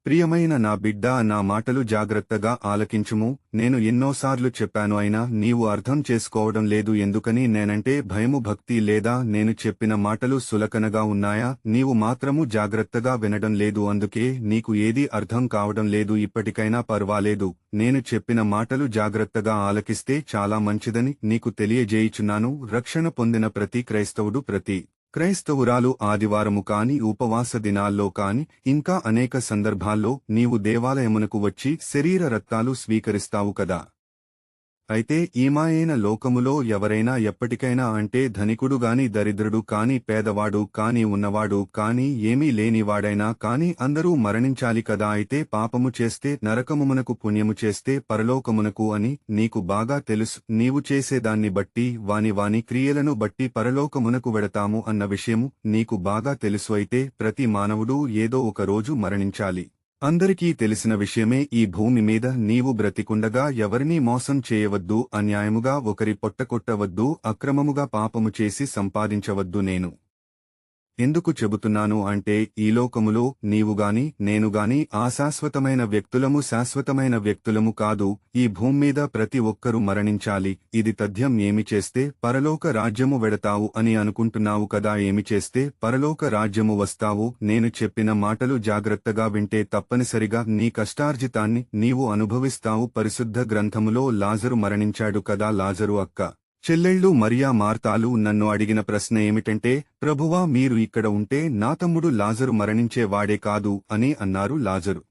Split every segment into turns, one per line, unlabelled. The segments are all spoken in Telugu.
ప్రియమైన నా బిడ్డా, నా మాటలు జాగ్రత్తగా ఆలకించుము. నేను ఎన్నోసార్లు చెప్పాను, అయినా నీవు అర్థం చేసుకోవడం లేదు. ఎందుకని? నేనంటే భయము, భక్తి లేదా? నేను చెప్పిన మాటలు సులకనగా ఉన్నాయా? నీవు మాత్రము జాగ్రత్తగా వినడం లేదు. అందుకే నీకు ఏదీ అర్థం కావడం లేదు. ఇప్పటికైనా పర్వాలేదు, నేను చెప్పిన మాటలు జాగ్రత్తగా ఆలకిస్తే చాలా మంచిదని నీకు తెలియజేయుచున్నాను. రక్షణ పొందిన ప్రతి క్రైస్తవుడు, ప్రతి క్రైస్తవురాలు ఆదివారము కాని, ఉపవాస దినాల్లో కాని, ఇంకా అనేక సందర్భాల్లో నీవు దేవాలయమునకు వచ్చి శరీర రక్తాలు స్వీకరిస్తావు కదా. అయితే ఈ మాయైన లోకములో ఎవరైనా ఎప్పటికైనా, అంటే ధనికుడు గాని, దరిద్రుడు కాని, పేదవాడు కాని, ఉన్నవాడు కాని, ఏమీ లేనివాడైనా కాని అందరూ మరణించాలి కదా. అయితే పాపము చేస్తే నరకమునకు, పుణ్యము చేస్తే పరలోకమునకు అని నీకు బాగా తెలుసు. నీవు చేసేదాన్ని బట్టి, వాని క్రియలను బట్టి పరలోకమునకు వెడతాము అన్న విషయము నీకు బాగా తెలుసు. అయితే ప్రతి మానవుడు ఏదో ఒక రోజు మరణించాలి. అందరికీ తెలిసిన విషయమే. ఈ భూమి మీద నీవు బ్రతికుండగా ఎవరినీ మోసం చేయవద్దు, అన్యాయముగా ఒకరి పొట్టకొట్టవద్దు, అక్రమముగా పాపము చేసి సంపాదించవద్దు. నేను ఎందుకు చెబుతున్నాను అంటే, ఈ లోకములో నీవుగాని నేనుగాని అశాశ్వతమైన వ్యక్తులము, శాశ్వతమైన వ్యక్తులము కాదు. ఈ భూమ్మీద ప్రతి ఒక్కరూ మరణించాలి. ఇది తథ్యం. ఏమి చేస్తే పరలోక రాజ్యము వెడతావు అని అనుకుంటున్నావు కదా. ఏమి చేస్తే పరలోక రాజ్యము వస్తావు? నేను చెప్పిన మాటలు జాగ్రత్తగా వింటే తప్పనిసరిగా నీ కష్టార్జితాన్ని నీవు అనుభవిస్తావు. పరిశుద్ధ గ్రంథములో లాజరు మరణించాడు కదా. లాజరు అక్క చెల్లెళ్ళు మరియా, మార్తాలు నన్ను అడిగిన ప్రశ్న ఏమిటంటే, ప్రభువా, మీరు ఇక్కడ ఉంటే నా తమ్ముడు లాజరు మరణించే వాడే కాదు అని అన్నారు. లాజరు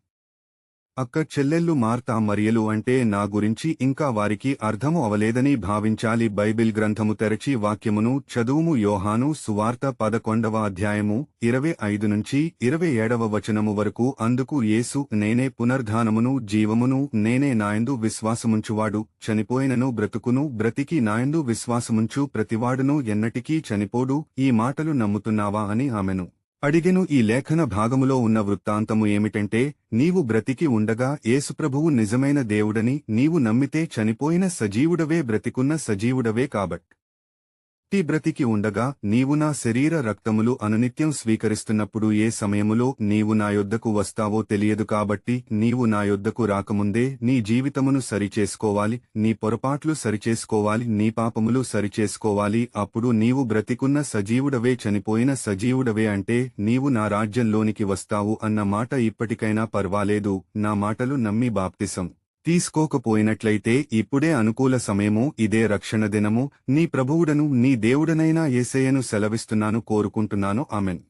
అక్క చెల్లెళ్ళు మార్తా, మరియలు అంటే నా గురించి ఇంకా వారికి అర్థము అవలేదని భావించాలి. బైబిల్ గ్రంథము తెరచి వాక్యమును చదువుము. యోహాను సువార్త 11వ అధ్యాయము 25 నుంచి 27వ వచనము వరకు. అందుకు యేసు, నేనే పునర్ధానమును జీవమును. నేనే నాయందు విశ్వాసముంచువాడు చనిపోయినను బ్రతుకును. బ్రతికి నాయందు విశ్వాసముంచు ప్రతివాడును ఎన్నటికీ చనిపోడు. ఈ మాటలు నమ్ముతున్నావా అని ఆమెను అడిగెను. ఈ లేఖన భాగములో ఉన్న వృత్తాంతము ఏమిటంటే, నీవు బ్రతికి ఉండగా యేసుప్రభువు నిజమైన దేవుడని నీవు నమ్మితే చనిపోయిన సజీవుడవే, బ్రతికున్న సజీవుడవే కాబట్టి బ్రతికి ఉండగా నీవు నా శరీర రక్తములు అనునిత్యం స్వీకరిస్తున్నప్పుడు ఏ సమయములో నీవు నా యొద్దకు వస్తావో తెలియదు. కాబట్టి నీవు నా యొద్దకు రాకముందే నీ జీవితమును సరిచేసుకోవాలి, నీ పొరపాట్లు సరిచేసుకోవాలి, నీ పాపములు సరిచేసుకోవాలి. అప్పుడు నీవు బ్రతికున్న సజీవుడవే, చనిపోయిన సజీవుడవే, అంటే నీవు నా రాజ్యంలోనికి వస్తావు అన్న మాట. ఇప్పటికైనా పర్వాలేదు, నా మాటలు నమ్మి బాప్తిసం తీసుకోకపోయినట్లయితే ఇప్పుడే అనుకూల సమయము. ఇదే రక్షణ దినము. నీ ప్రభువుడను నీ దేవుడనైనా యేసయ్యను సెలవిస్తున్నాను, కోరుకుంటున్నాను. ఆమెన్.